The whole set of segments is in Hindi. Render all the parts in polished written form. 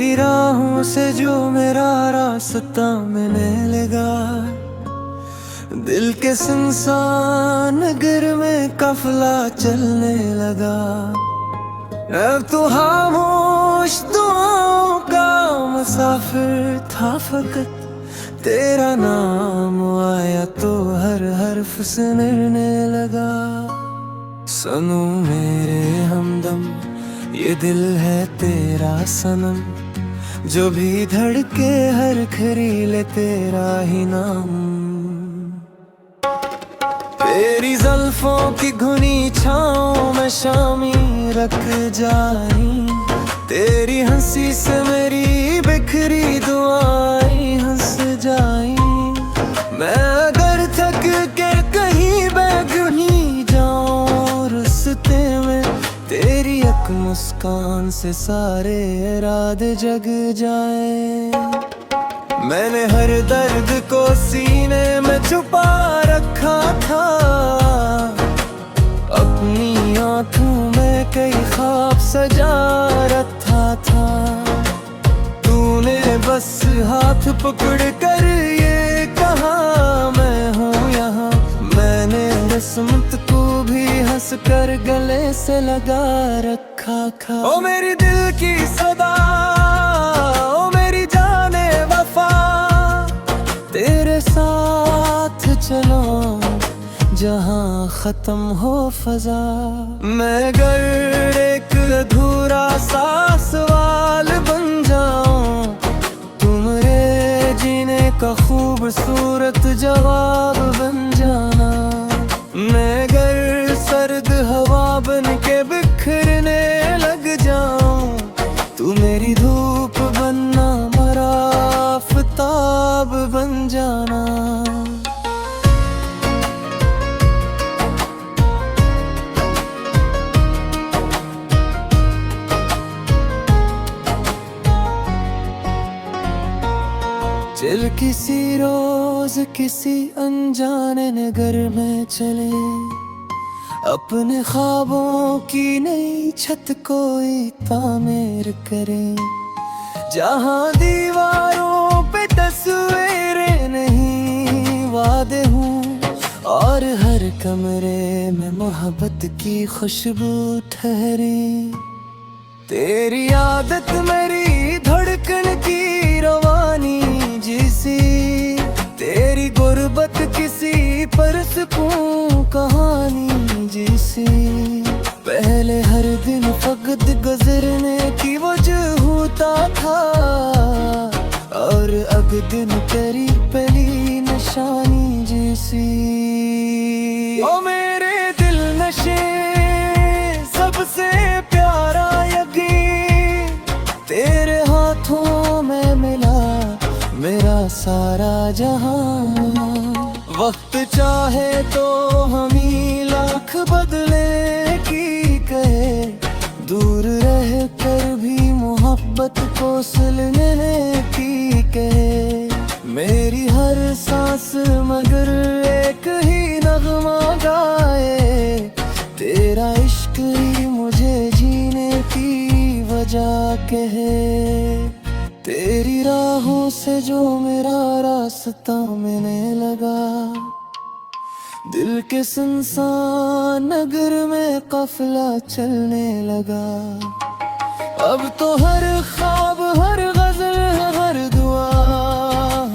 तेरी राहों से जो मेरा रास्ता मिलने लगा, दिल के सुनसान नगर में काफिला चलने लगा। अब तो खामोश दुआओं का मुसाफिर था फकत, तेरा नाम आया तो हर हर्फ सुनने लगा। सनू मेरे हमदम, ये दिल है तेरा सनम, जो भी धड़के हर खरीले तेरा ही नाम। तेरी ज़ुल्फों की घुनी छाँव में शामी रख जाई, तेरी हंसी से मेरी बिखरी दुआएं हंस जाई। मैं अगर थक के कहीं बेगुनी जाऊं रास्ते में, तेरी एक मुस्कान से सारे इरादे जग जाए। मैंने हर दर्द को सीने में छुपा रखा था, अपनी आँखों में कई ख्वाब सजा रखा था। तूने बस हाथ पकड़ कर ये कहा मैं हूँ यहाँ, मैंने किस्मत को भी हंस कर गले से लगा रखा था। ओ मेरी दिल की सदा, ओ मेरी जाने वफा, तेरे साथ चलो जहाँ खत्म हो फजा। मैं अगर एक अधूरा सा सवाल बन जाऊं, तुम मेरे जीने का खूबसूरत जवाब बन जाना। मैं अगर सर्द हवा बन के बिखरने लग जाऊं, तू मेरी धूप बनना, मेरा आफताब बन जाना। चल किसी रोज किसी अनजाने नगर में चले, अपने ख्वाबों की नई छत कोई तामीर करे। जहाँ दीवारों पे तस्वीरें नहीं वादे हूँ, और हर कमरे में मोहब्बत की खुशबू ठहरे। तेरी आदत मेरी धड़कन की रवानी जैसी, तेरी गुर्बत किसी पर सुकून कहानी जैसी। पहले हर दिन फकत गुजरने की वजह होता था, और अब दिन तेरी पहली निशानी जैसी। ओ मेरे दिल नशे सबसे प्यारा यकीन, तेरे हाथों में मिला मेरा सारा जहां। वक्त चाहे तो हम ही लाख बदले की कहे, दूर रह कर भी मोहब्बत को सुलझने की कहे। मेरी हर सांस मगर एक ही नगमा गाए, तेरा इश्क ही मुझे जीने की वजह कहे। तेरी राहों से जो मेरा रास्ता मिलने लगा, दिल के सुनसान नगर में काफिला चलने लगा। अब तो हर ख्वाब, हर गजल, हर दुआ,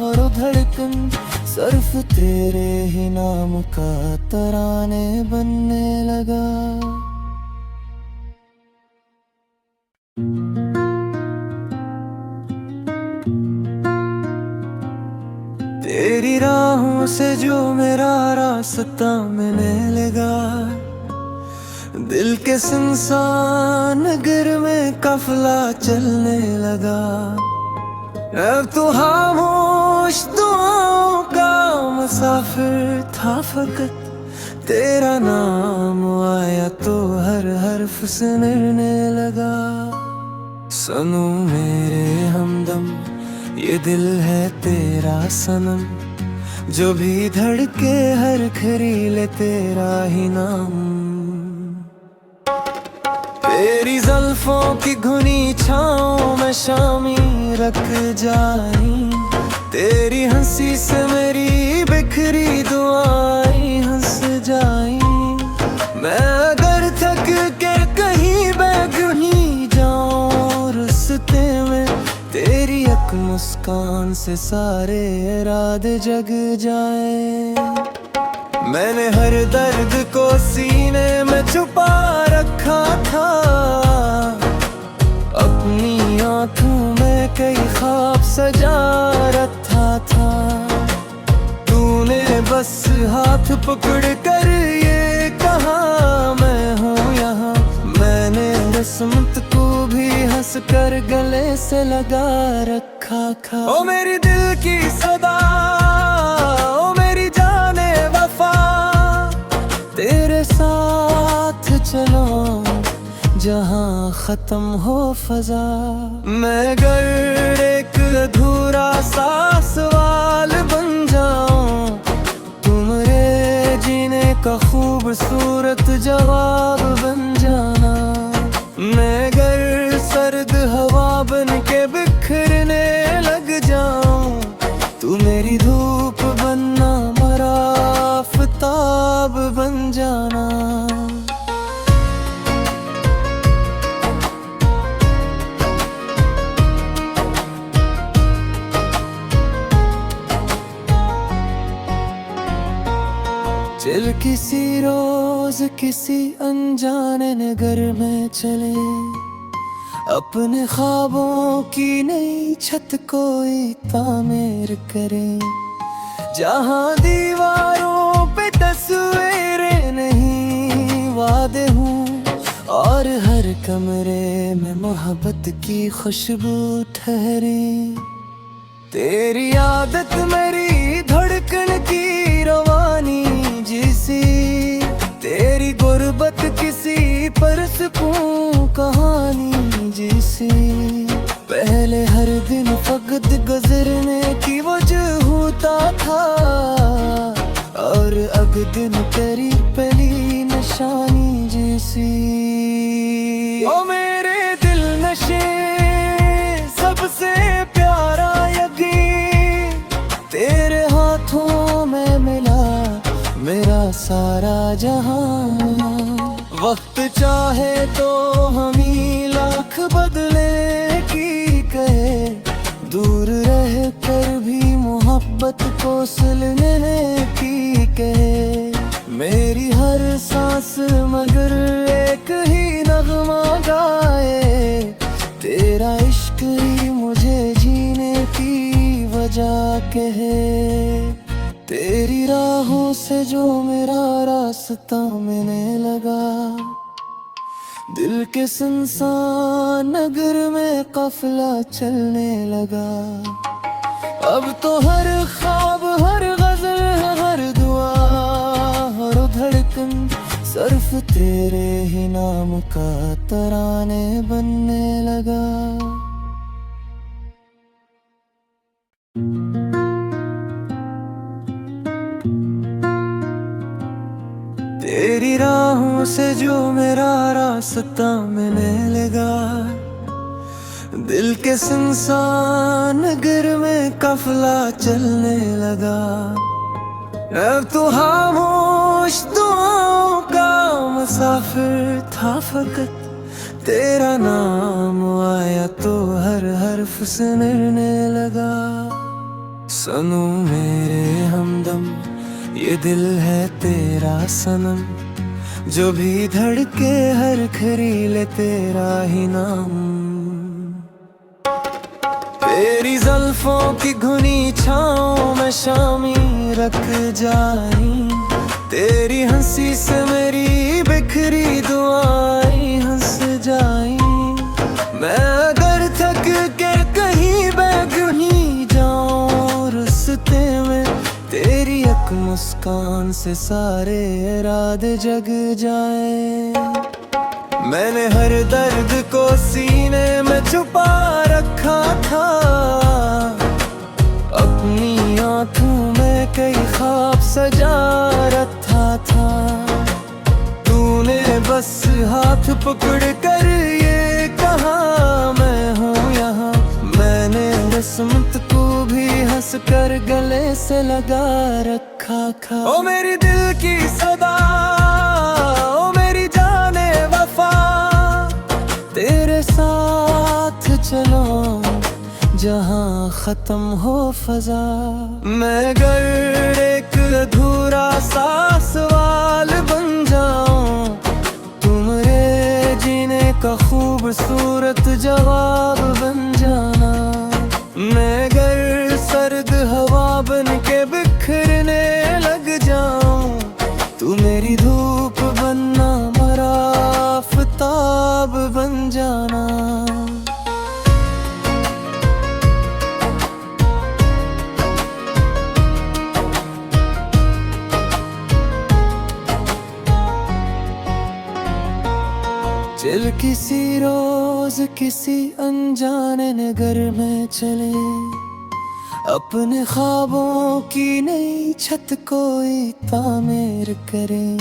हर धड़कन सिर्फ तेरे ही नाम का तराने बनने लगा। तेरी राहों से जो मेरा रास्ता मिलने लगा, दिल के सुनसान नगर में काफिला चलने लगा। अब तो खामोश दुआओं का मुसाफिर था फकत, तेरा नाम आया तो हर हर्फ सुनने लगा। सनू मेरे हमदम, ये दिल है तेरा सनम, जो भी धड़के हर खरीले तेरा ही नाम। तेरी जुल्फों की घुनी छाँव में शामी रख जाई, तेरी हंसी से मेरी बिखरी दुआएं हंस जाई। मैं अगर थक के कहीं बेगुनी जाऊं रास्ते में, तेरी एक मुस्कान से सारे इरादे जग जाए। मैंने हर दर्द को सीने में छुपा रखा था, अपनी आँखों में कई ख्वाब सजा रखा था। तूने बस हाथ पकड़ कर ये कहा मैं हूँ यहाँ, मैंने रस्मत को भी हंस कर गले से लगा रखा था। ओ मेरी दिल की सदा, ओ मेरी जाने वफा, तेरे साथ चलो जहाँ खत्म हो फजा। मैं अगर एक अधूरा सा सवाल बन जाऊं, तुम्हारे जीने का खूबसूरत जवाब बन जाना। मैं अगर सर्द हवा बन के बिखरने लग जाऊं, तू मेरी धूप बनना, मेरा आफताब बन जाना। चल किसी रोज किसी अनजाने नगर में चले, अपने ख्वाबों की नई छत कोई तामीर करे। जहाँ दीवारों पे तस्वीरें नहीं वादे हूँ, और हर कमरे में मोहब्बत की खुशबू ठहरे। तेरी आदत मेरी धड़कन की रवानी जैसी, तेरी गुर्बत किसी परसकूं कहानी जैसी। पहले हर दिन फकत गुजरने की वजह होता था, और अब दिन तेरी पहली निशानी जैसी। ओ मेरे दिल नशे सबसे प्यारा यकीन, तेरे हाथों में मिला मेरा सारा जहां। वक्त चाहे तो हम ही लाख बदले की कहे, दूर रह कर भी मोहब्बत को सुलझने की कहे। मेरी हर सांस मगर एक ही नगमा गाए, तेरा इश्क ही मुझे जीने की वजह कहे। तेरी राहों से जो मेरा रास्ता मिलने लगा, दिल के सुनसान नगर में काफिला चलने लगा। अब तो हर ख्वाब, हर गजल, हर दुआ, हर धड़कन सिर्फ तेरे ही नाम का तराने बनने लगा। तेरी राहों से जो मेरा रास्ता मिलने लगा, दिल के सुनसान नगर में काफिला चलने लगा। अब तो खामोश दुआओं का मुसाफिर था फकत, तेरा नाम आया तो हर हर्फ सुनने लगा। सुनो मेरे हमदम, ये दिल है तेरा सनम, जो भी धड़के हर खरीले तेरा ही नाम। तेरी जुल्फों की घुनी छाँव में शामी रख जाई, तेरी हंसी से मेरी बिखरी दुआएं हंस जाई। मैं अगर थक के कहीं बेगुनी जाऊं रास्ते में, तेरी एक मुस्कान से सारे इरादे जग जाए। मैंने हर दर्द को सीने में छुपा रखा था, अपनी आँखों में कई ख्वाब सजा रखा था। तूने तूने बस हाथ पकड़ कर ये कहा मैं हूँ यहाँ। मैंने किस्मत को भी हंस कर गले से लगा रखा था। ओ मेरी दिल की सदा, ओ मेरी जाने वफा, तेरे साथ चलो जहाँ खत्म हो फजा। मैं गर एक अधूरा सा सवाल बन जाऊं, तुम्हारे जीने का खूबसूरत जवाब बन जाना। मैं गर सर्द हवा बन के बिखरने लग जाऊं, तू मेरी धूप बनना, मेरा आफताब बन जाना। चल किसी रोज किसी अनजाने नगर में चले, अपने ख्वाबों की नई छत कोई तामीर करे।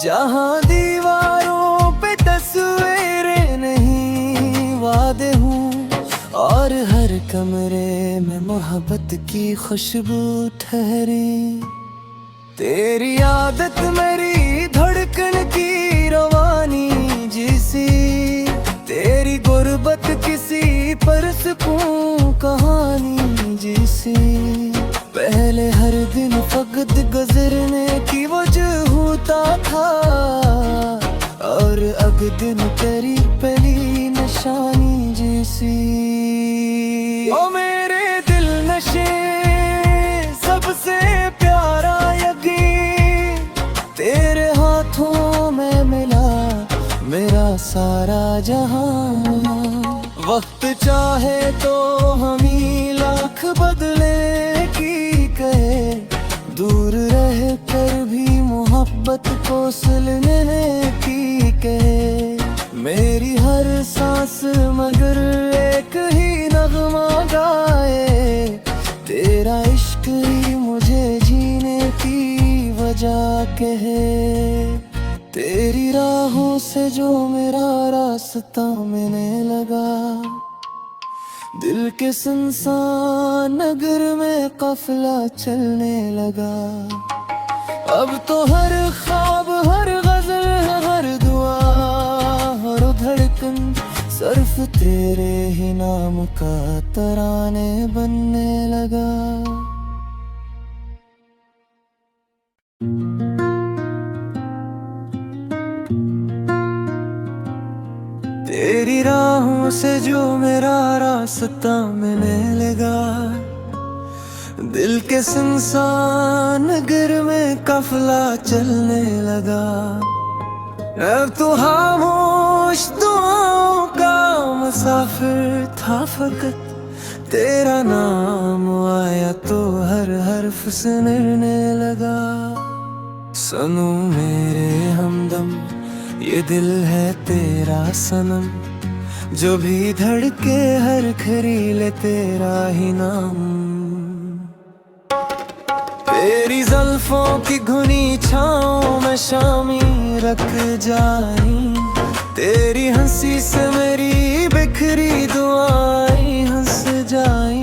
जहाँ दीवारों पे तस्वीरें नहीं वादे हूँ, और हर कमरे में मोहब्बत की खुशबू ठहरे। तेरी आदत मेरी धड़कन की रवानी जैसी, तेरी गुर्बत किसी पर सुकून कहानी जैसी। पहले हर दिन फकत गुजरने की वजह होता था, और अब दिन तेरी पहली निशानी जैसी। ओ मेरे दिल नशे सबसे प्यारा यकीन, तेरे हाथों में मिला मेरा सारा जहां। वक्त चाहे तो हम ही लाख बदले की कहे, दूर रह कर भी मोहब्बत को सुलझने की कहे। मेरी हर सांस मगर एक ही नगमा गाए, तेरा इश्क ही मुझे जीने की वजह कहे। तेरी राहों से जो मेरा रास्ता मिलने लगा, दिल के सुनसान नगर में काफिला चलने लगा। अब तो हर ख्वाब, हर गजल, हर दुआ, हर धड़कन सिर्फ तेरे ही नाम का तराने बनने लगा। तेरी राहों से जो मेरा रास्ता मिलने लगा, दिल के सुनसान नगर में काफिला चलने लगा। अब तो खामोश दुआओं का मुसाफिर था फकत, तेरा नाम आया तो हर हर्फ सुनने लगा। सुनो मेरे हमदम, ये दिल है तेरा सनम, जो भी धड़के हर खरीले तेरा ही नाम। तेरी ज़ुल्फ़ों की घुनी छाँव में शामी रख जाई, तेरी हंसी से मेरी बिखरी दुआएं हंस जाई।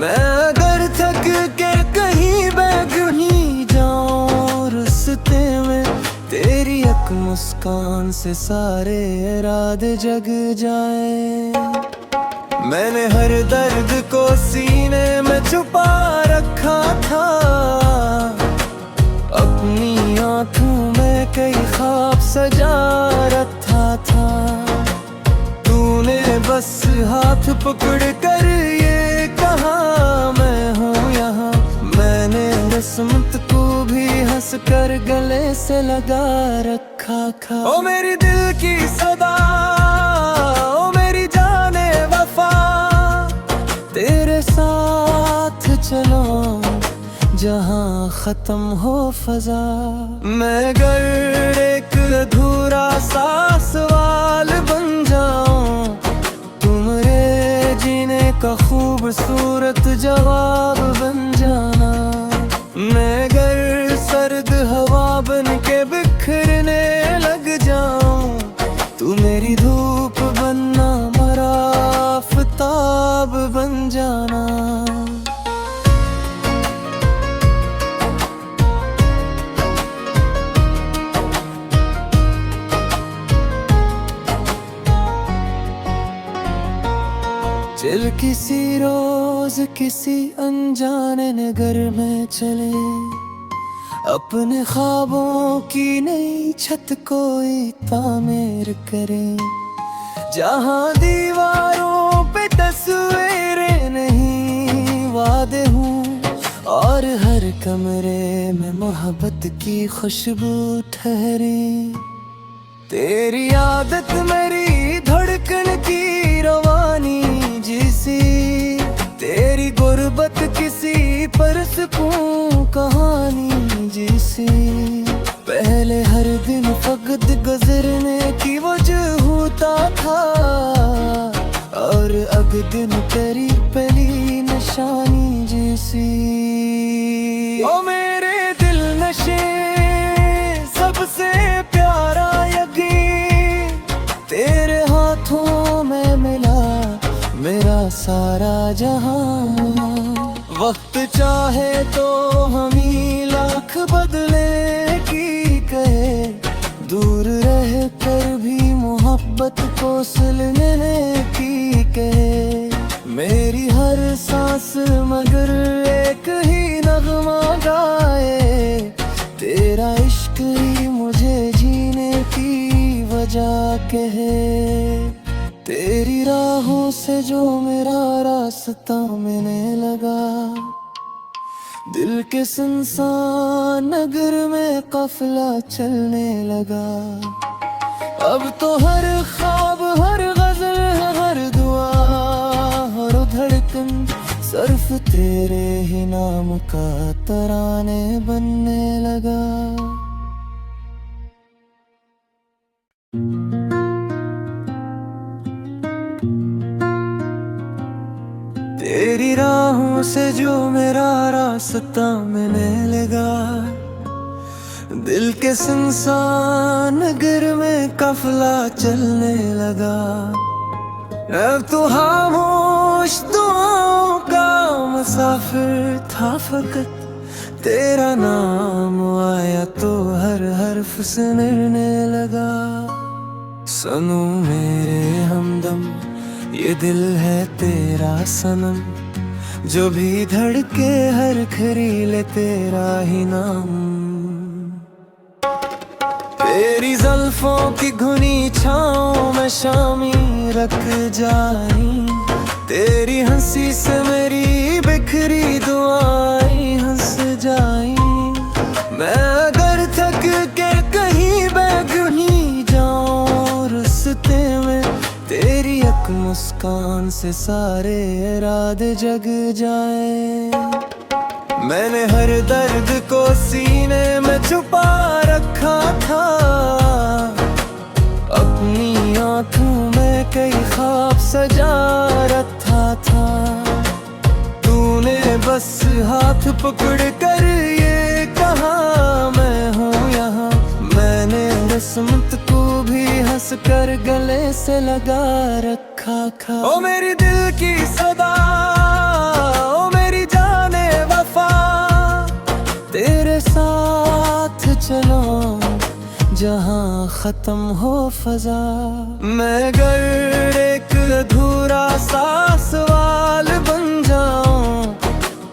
मैं अगर थक के कहीं बैगनी जाऊं रास्ते में, तेरी एक मुस्कान से सारे इरादे जग जाए। मैंने हर दर्द को सीने में छुपा रखा था, अपनी आँखों में कई ख्वाब सजा रखा था। तूने बस हाथ पकड़ कर ये कहा मैं हूँ यहाँ। मैंने किस्मत को भी हंस कर गले से लगा रखा था। ओ मेरी दिल की सदा, ओ मेरी जाने वफा, तेरे साथ चलो जहाँ खत्म हो फजा। मैं गर एक अधूरा सा सवाल बन जाऊं, तुम्हारे जीने का खूबसूरत जवाब बन जाना। मैं गर सर्द हवा बन के बिखरने दिल किसी रोज किसी अनजाने नगर में चले, अपने ख्वाबों की नई छत कोई तामीर करे। जहाँ दीवारों पे तस्वीरें नहीं वादे हूँ, और हर कमरे में मोहब्बत की खुशबू ठहरे। तेरी आदत मेरी धड़कन की रवानी जैसी, तेरी गुर्बत किसी पर सुकून कहानी जैसी। पहले हर दिन फकत गुजरने की वजह होता था, और अब दिन तेरी पहली निशानी जैसी। ओ मेरे दिल नशे सबसे प्यारा यकीन, तेरे हाथों में मिला मेरा सारा जहां। वक्त चाहे तो हम ही लाख बदले की कहे, दूर रह कर भी मोहब्बत को सुलझने की कहे। मेरी हर सांस मगर एक ही नगमा गाए, तेरा इश्क ही मुझे जीने की वजह कहे। तेरी राहों से जो मेरा रास्ता मिलने लगा, दिल के सुनसान नगर में काफिला चलने लगा। अब तो हर ख्वाब हर गजल हर दुआ हर धड़कन सिर्फ तेरे ही नाम का तराने बनने लगा। तेरी राहों से जो मेरा रास्ता मिलने लगा, दिल के सुनसान नगर में काफिला चलने लगा। अब तो खामोश दुआओं का मुसाफिर था फकत, तेरा नाम आया तो हर हर्फ सुनने लगा। सुनो मेरे हमदम, ये दिल है तेरा सनम, जो भी धड़के हर खरीले तेरा ही नाम। तेरी ज़ुल्फों की घुनी छाँव में शामी रख जाई, तेरी हंसी से मेरी बिखरी दुआएं हंस जाई। मैं अगर थक के कहीं बैठ ही जाऊं रास्ते में, तेरी एक मुस्कान से सारे इरादे जग जाए। मैंने हर दर्द को सीने में छुपा रखा था, अपनी आँखों में कई ख्वाब सजा रखा था। तूने बस हाथ पकड़ कर ये कहा मैं हूँ यहाँ, मैंने किस्मत को भी हंस कर गले से लगा रखा था। ओ मेरी दिल की सदा, ओ मेरी जाने वफा, तेरे साथ चलो जहाँ खत्म हो फजा। मैं अगर एक अधूरा सा सवाल बन जाऊं,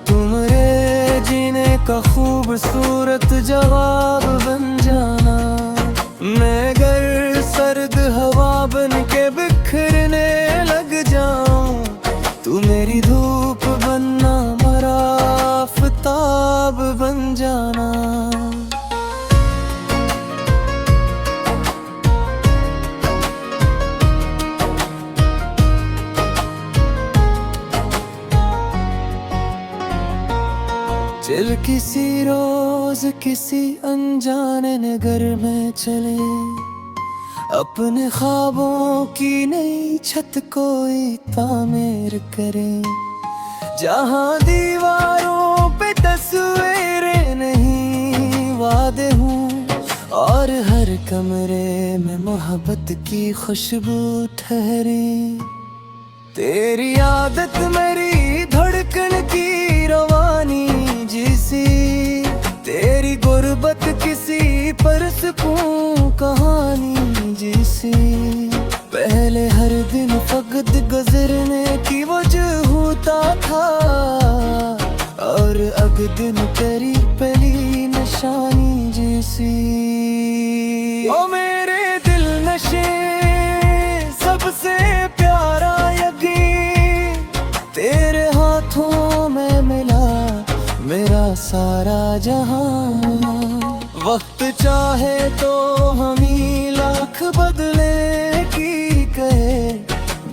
तुम्हारे जीने का खूबसूरत जवाब बन जाना। मैं अगर सर्द हवा बन के बिखरने लग जाऊं, तू मेरी धूप बनना मेरा आफताब बन जाना। चल किसी रोज किसी अनजाने नगर में चले, अपने ख्वाबों की नई छत कोई तामीर करे। जहाँ दीवारों पे तस्वीरें नहीं वादे हूँ, और हर कमरे में मोहब्बत की खुशबू ठहरे। तेरी आदत मेरी धड़कन की रवानी जैसी, तेरी गुर्बत किसी पर सुकून कहानी जैसी। पहले हर दिन फकत गुजरने की वजह होता था, और अब दिन तेरी पहली निशानी जैसी। ओ मेरे दिल नशे सबसे प्यारा यकीन, तेरे हाथों में मिला मेरा सारा जहां। वक्त चाहे तो हम ही लाख बदले की कहे,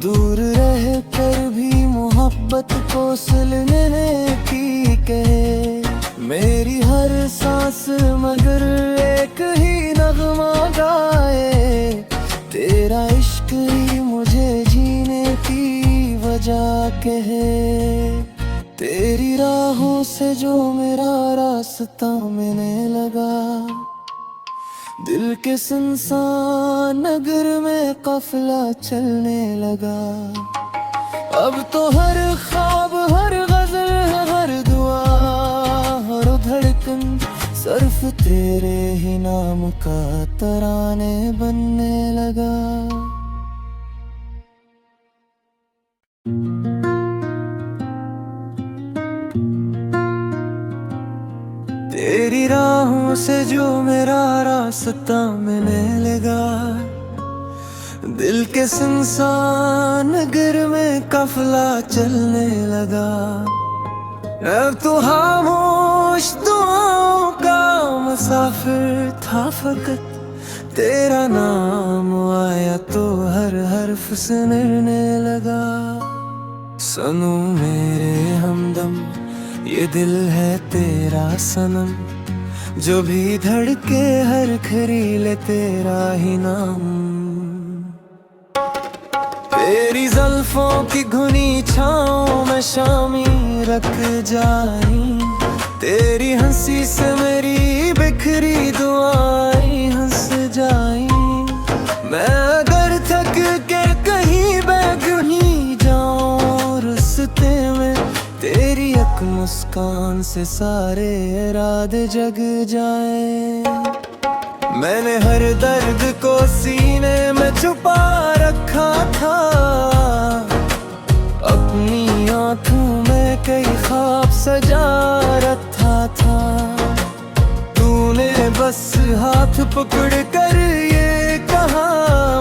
दूर रह कर भी मोहब्बत को सुलझने की कहे। मेरी हर सांस मगर एक ही नगमा गाए, तेरा इश्क ही मुझे जीने की वजह कहे। तेरी राहों से जो मेरा रास्ता मिलने लगा, दिल के सुनसान नगर में काफिला चलने लगा। अब तो हर ख्वाब, हर गजल, हर दुआ, हर धड़कन सिर्फ तेरे ही नाम का तराने बनने लगा। तेरी राहों से जो मेरा रास्ता मिलने लगा, दिल के सुनसान नगर में काफिला चलने लगा। अब तो खामोश दुआओं का मुसाफिर था फकत, तेरा नाम आया तो हर हर्फ सुनने लगा। सुनो मेरे हमदम, ये दिल है तेरा सनम, जो भी धड़के हर खरीले तेरा ही नाम। तेरी ज़ुल्फों की घुनी छाँव में शामी रख जाई, तेरी हंसी से मेरी बिखरी दुआएं हंस जाई। मैं अगर थक के कहीं बह ही जाऊं रास्ते में, तेरी एक मुस्कान से सारे इरादे जग जाए। मैंने हर दर्द को सीने में छुपा रखा था, अपनी आँखों में कई ख्वाब सजा रखा था। तूने बस हाथ पकड़ कर ये कहा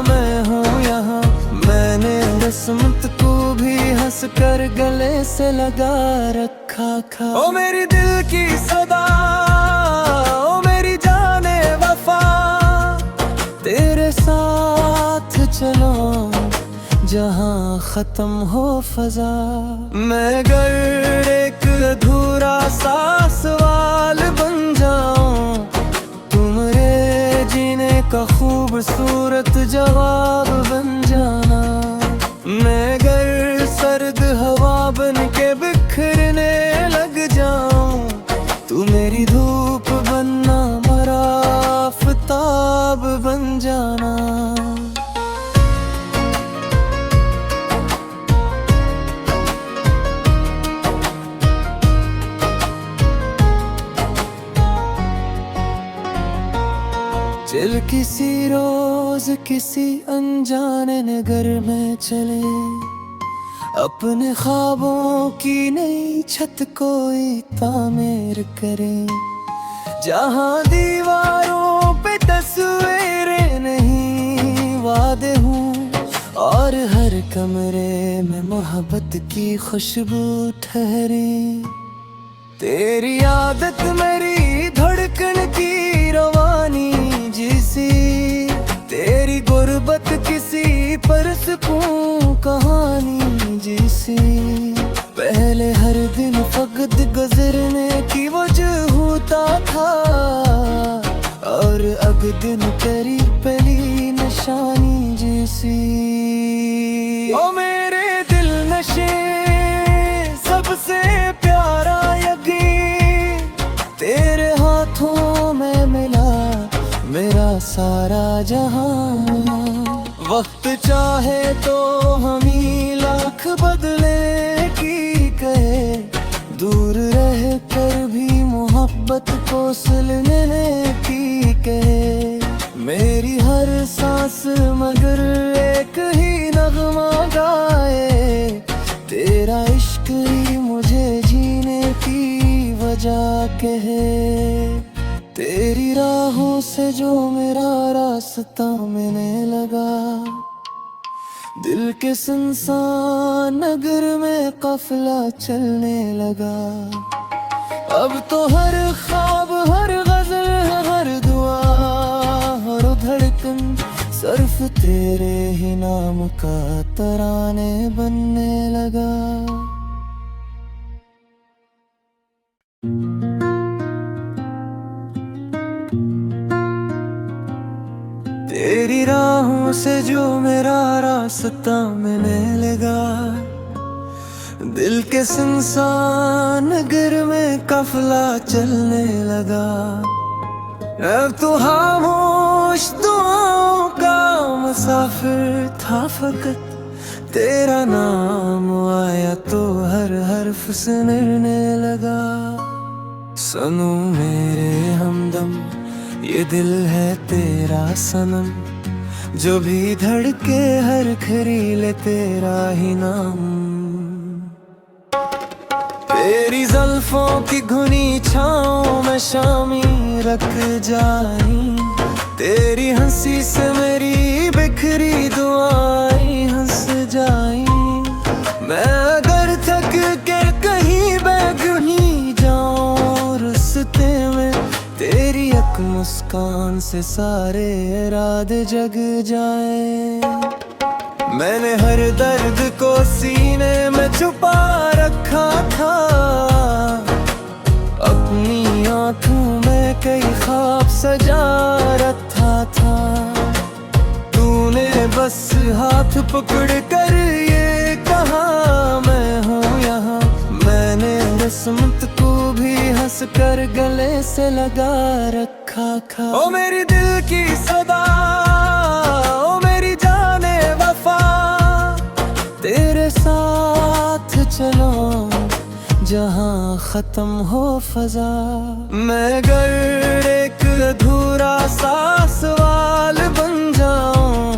मैं हूँ यहाँ, मैंने किस्मत को भी हंस कर गले से लगा रखा था। ओ मेरी दिल की सदा, ओ मेरी जाने वफा, तेरे साथ चलो जहाँ खत्म हो फजा। मैं अगर एक अधूरा सा सवाल बन जाऊं, तुम्हारे जीने का खूबसूरत जवाब बन जाना। मैं अगर सर्द हवा बन के बिखरने लग जाऊं, तू मेरी धूप बनना, मेरा आफताब बन जाना। चल किसी रोज किसी अनजाने नगर में चले, अपने ख्वाबों की नई छत कोई तामीर करे। जहाँ दीवारों पे तस्वीरें नहीं वादे हूँ, और हर कमरे में मोहब्बत की खुशबू ठहरे। तेरी आदत मेरी धड़कन की रवानी जैसी, तेरी गुर्बत किसी पर सुकून कहानी जैसी। पहले हर दिन फकत गुजरने की वजह होता था, और अब दिन तेरी पहली निशानी जैसी। ओ मेरे दिल नशे सबसे प्यारा यकीन, तेरे हाथों में मिला मेरा सारा जहां। वक्त चाहे तो हम ही लाख बदले की कहे, दूर रह कर भी मोहब्बत को सुलझने की कहे। मेरी हर सांस मगर एक ही नगमा गाए, तेरा इश्क वजह के है। तेरी राहों से जो मेरा रास्ता मिलने लगा, दिल के सुनसान नगर में काफिला चलने लगा। अब तो हर ख्वाब, हर गजल, हर दुआ, हर धड़कन सिर्फ तेरे ही नाम का तराने बनने लगा। तेरी राहों से जो मेरा रास्ता मिलने लगा, दिल के सुनसान नगर में काफिला चलने लगा। अब तो खामोश दुआओं का मुसाफिर था फकत, तेरा नाम आया तो हर हर्फ सुनने लगा। सुनो मेरे हमदम, ये दिल है तेरा सनम, जो भी धड़के हर खरीले तेरा ही नाम। तेरी ज़ुल्फ़ों की घुनी छाँव में शामी रख जाई, तेरी हंसी से मेरी बिखरी दुआएं हंस जाई। मैं अगर थक के कहीं बेगुनी जाऊं रास्ते में, तेरी एक मुस्कान से सारे इरादे जग जाए। मैंने हर दर्द को सीने में छुपा रखा था, अपनी आँखों में कई ख्वाब सजा रखा था। तूने बस हाथ पकड़ कर ये कहा मैं हूँ यहाँ, मैंने किस्मत को भी हंस कर गले से लगा रखा था। ओ मेरी दिल की सदा, ओ मेरी जाने वफा, तेरे साथ चलो जहाँ खत्म हो फजा। मैं अगर एक अधूरा सा सवाल बन जाऊं,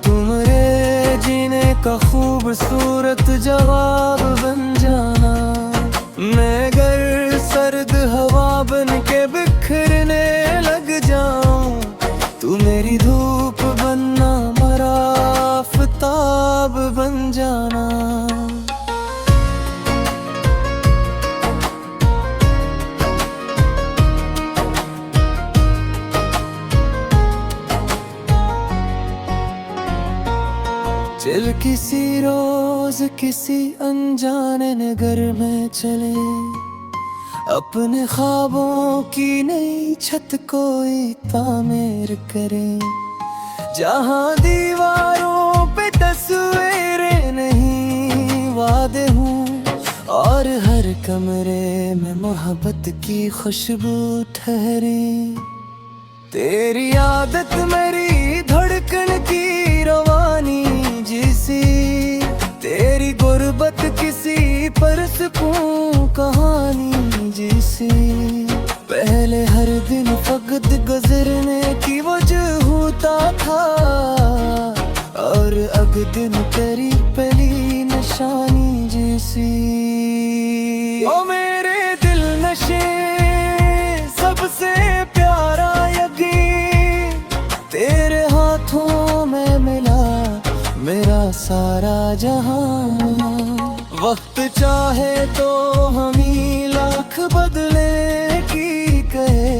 तुम्हारे जीने का खूबसूरत जवाब बन जाना। मैं अगर सर्द हवा बन के बिखरने लग जाऊं, तू मेरी धूप बनना, मेरा आफताब बन जाना। चल किसी रोज किसी अनजाने नगर में चले, अपने ख्वाबों की नई छत कोई तामीर करे। जहाँ दीवारों पे तस्वीरें नहीं वादे हूँ, और हर कमरे में मोहब्बत की खुशबू ठहरे। तेरी आदत मेरी धड़कन की रवानी जैसी, तेरी गुर्बत किसी पर सुकून कहानी जैसी। पहले हर दिन फकत गुजरने की वजह होता था, और अब दिन तेरी पहली निशानी जैसी। ओ मेरे दिल नशे सबसे प्यारा यकीन, तेरे हाथों में मिला मेरा सारा जहां। वक्त चाहे तो हम ही लाख बदले की कहे,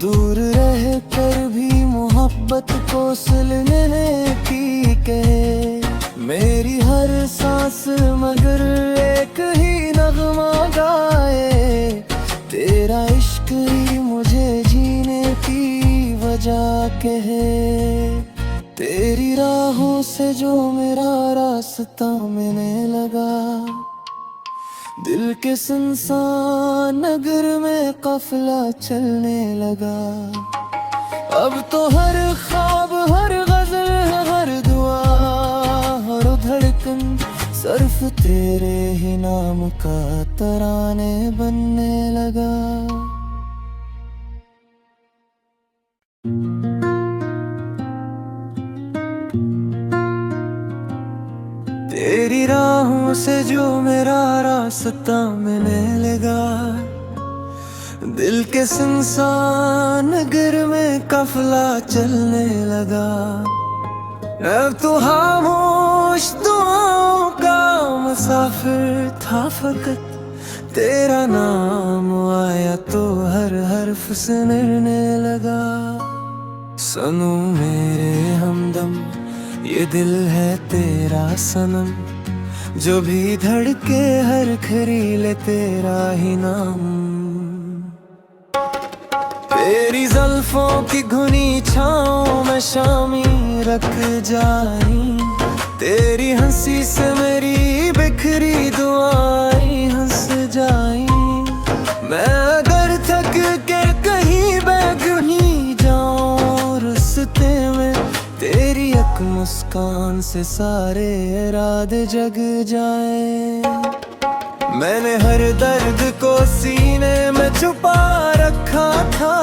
दूर रह कर भी मोहब्बत को सुलझने की कहे। मेरी हर सांस मगर एक ही नगमा गाए, तेरा इश्क ही मुझे जीने की वजह कहे। तेरी राहों से जो मेरा रास्ता मिलने लगा, दिल के सुनसान नगर में काफिला चलने लगा। अब तो हर ख्वाब, हर गजल, हर दुआ, हर धड़कन सिर्फ तेरे ही नाम का तराने बनने लगा। तेरी राहों से जो मेरा रास्ता मिलने लगा, दिल के सुनसान नगर में काफिला चलने लगा। अब तो खामोश दुआओं का मुसाफिर था फकत, तेरा नाम आया तो हर हर्फ सुनने लगा। सनू मेरे हमदम, ये दिल है तेरा सनम, जो भी धड़के हर खरीले तेरा ही नाम। तेरी ज़ुल्फों की घुनी छाँव में शामी रख जाई, तेरी हंसी से मेरी बिखरी दुआएं हंस जाई। मैं अगर थक के कहीं बेगुनी जाऊं रास्ते में, तेरी एक मुस्कान से सारे इरादे जग जाए। मैंने हर दर्द को सीने में छुपा रखा था,